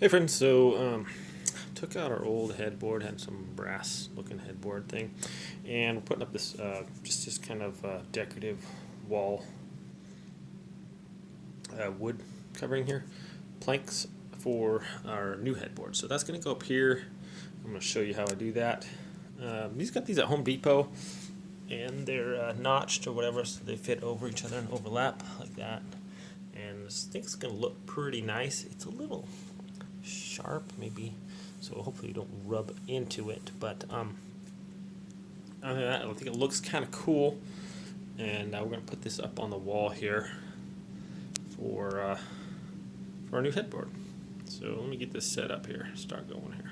Hey friends, so took out our old headboard, had some brass looking headboard thing, and we're putting up this just kind of decorative wall wood covering here, planks for our new headboard. So that's going to go up here. I'm going to show you how I do that. These got these at Home Depot, and they're notched or whatever, so they fit over each other and overlap like that. And I think it's going to look pretty nice. It's a little sharp maybe, so hopefully you don't rub into it, but other than that, I think it looks kind of cool, and we're going to put this up on the wall here for our new headboard. So let me get this set up here, start going here.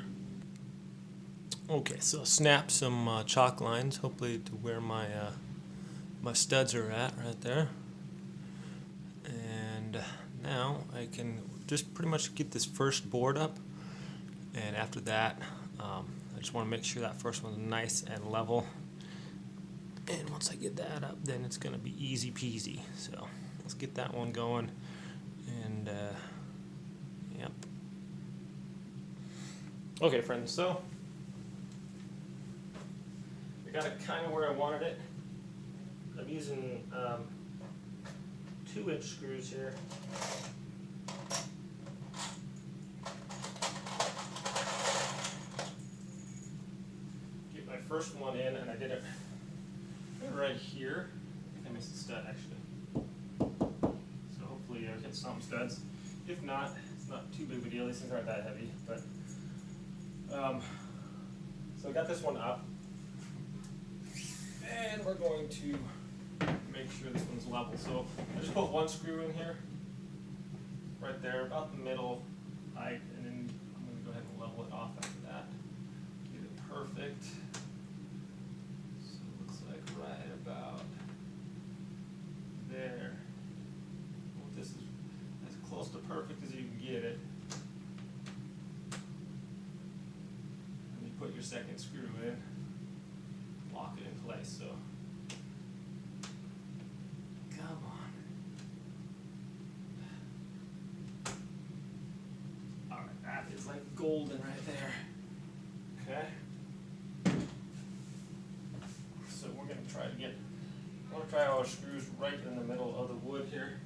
Okay, so snap some chalk lines, hopefully to where my my studs are at right there, and now I can just pretty much get this first board up, and after that I just want to make sure that first one's nice and level, and once I get that up then it's gonna be easy peasy. So let's get that one going, and yep. Okay friends, so I got it kind of where I wanted it. I'm using 2-inch screws here. First one in, and I did it right here. I think I missed a stud actually. So hopefully I hit some studs. If not, it's not too big of a deal. These things aren't that heavy, but so I got this one up, and we're going to make sure this one's level. So I just put one screw in here, right there, about the middle height, and then I'm going to go ahead and level it off after that. Get it perfect. Right about there. Well, this is as close to perfect as you can get it. And you put your second screw in, lock it in place. So, come on. All right, that is like golden right there. Okay. Try to get, I want to try all our screws right in the middle of the wood here,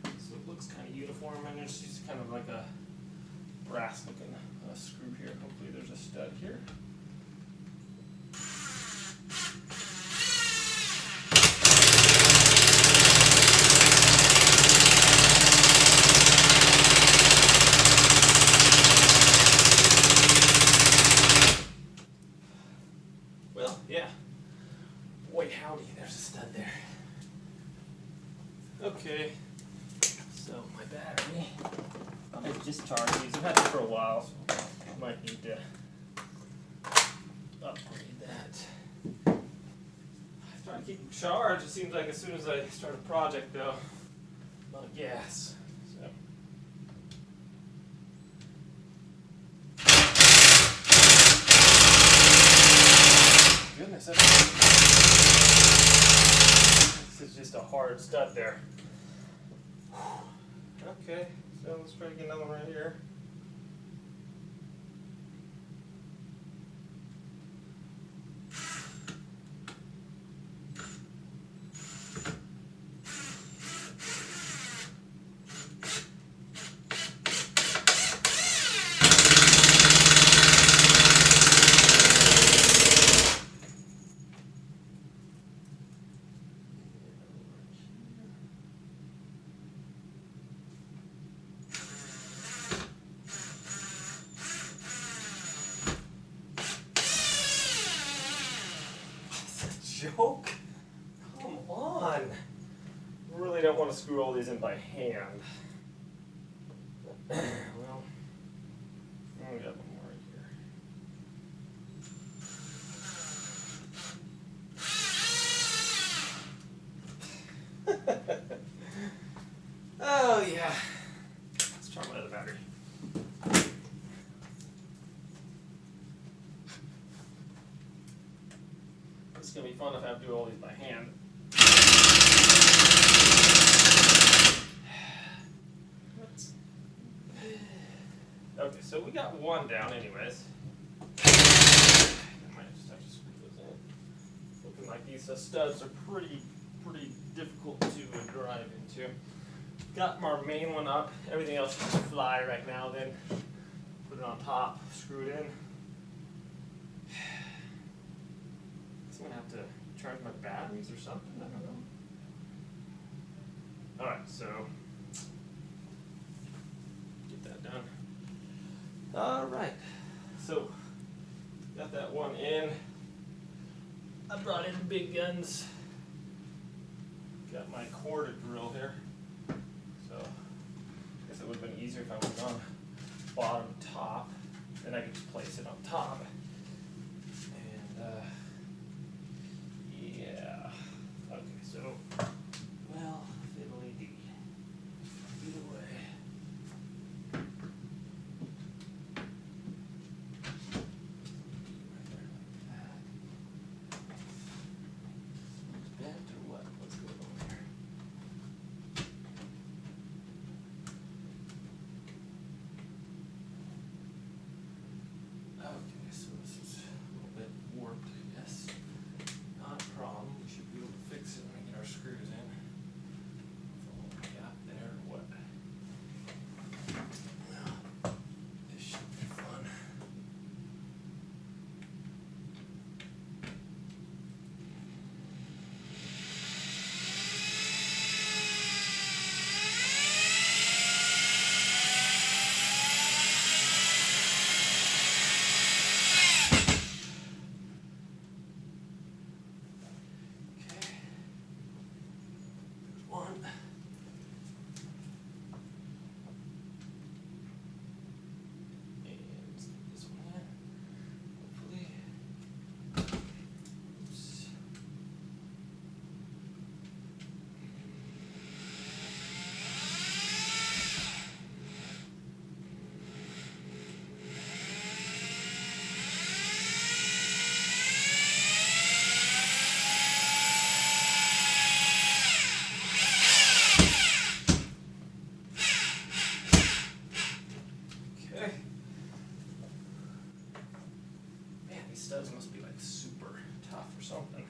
so it looks kind of uniform, and there's just kind of like a brass looking screw here. Hopefully there's a stud here. Well, yeah. Boy howdy, there's a stud there. Okay, so my battery, I'm going to discharge these. I've had them for a while, so I might need to upgrade that. I try to keep them charged. It seems like as soon as I start a project though, I'm out of gas. So. Goodness, this is just a hard stud there. Okay, so let's try to get another one right here. Joke? Come on. I really don't want to screw all these in by hand. Well, we got one more right here. Oh yeah. Let's try my other battery. It's going to be fun if I have to do all these by hand. Okay, so we got one down anyways. I might just have to screw those in. Looking like these studs are pretty difficult to drive into. Got our main one up. Everything else can just fly right now then. Put it on top, screw it in. I'm gonna have to charge my batteries or something, I don't know. Alright, so get that done. Alright, so got that one in. I brought in big guns. Got my quarter drill here. So I guess it would have been easier if I was on bottom top. Then I could just place it on top. And yeah. Okay, so well, fiddly dee. Either way. Bent or what? What's going on there? Okay, so this is a little bit warped, I guess. Not a problem. We should be able to fix it when we get our screws in. Follow the gap there or what? Well, this should be fun. Okay. There's one. And stick this one in. Hopefully. Oops. Okay. Man, these studs must be like super tough or something.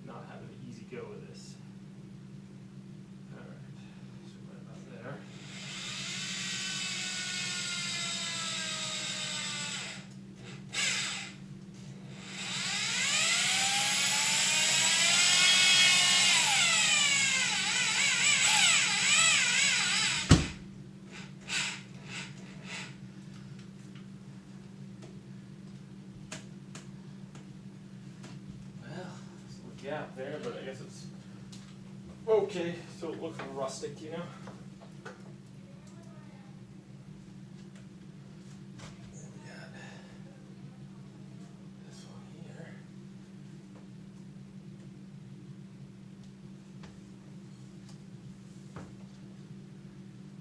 Not having an easy go with this. Alright, so right about there. Well, there's a little gap there, but I guess it's okay. So it looks rustic, you know. Then we got this one here.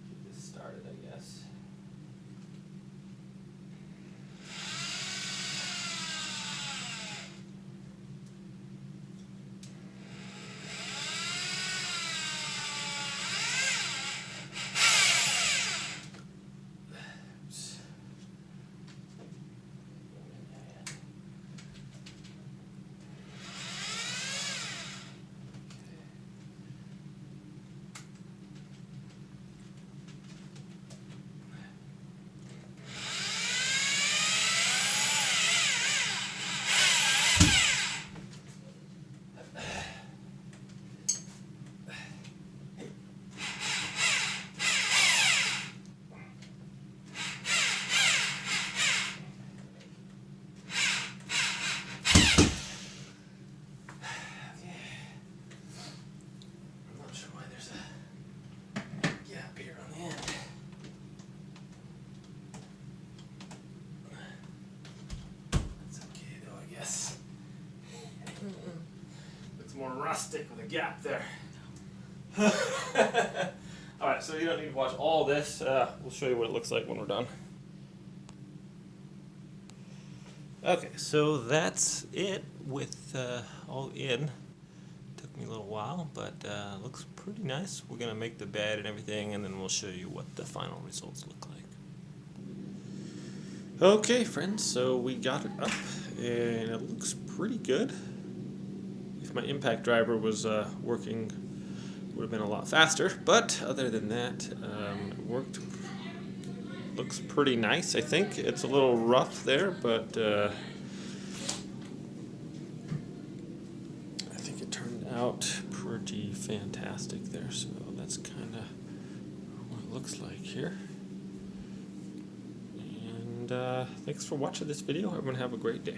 Get this started, I guess. Oops. I'm not sure why there's a gap here on the end. That's okay though, I guess. Looks more rustic with a gap there. Alright, so you don't need to watch all this. We'll show you what it looks like when we're done. Okay, so that's it with all in. Took Took me a little while, but looks pretty nice. We're gonna make the bed and everything, and then we'll show you what the final results look like. Okay, friends, so we got it up, and it looks pretty good. If my impact driver was working, it would have been a lot faster, but other than that, it worked. Looks pretty nice, I think. It's a little rough there, but I think it turned out pretty fantastic there, so that's kind of what it looks like here. And thanks for watching this video. Everyone have a great day.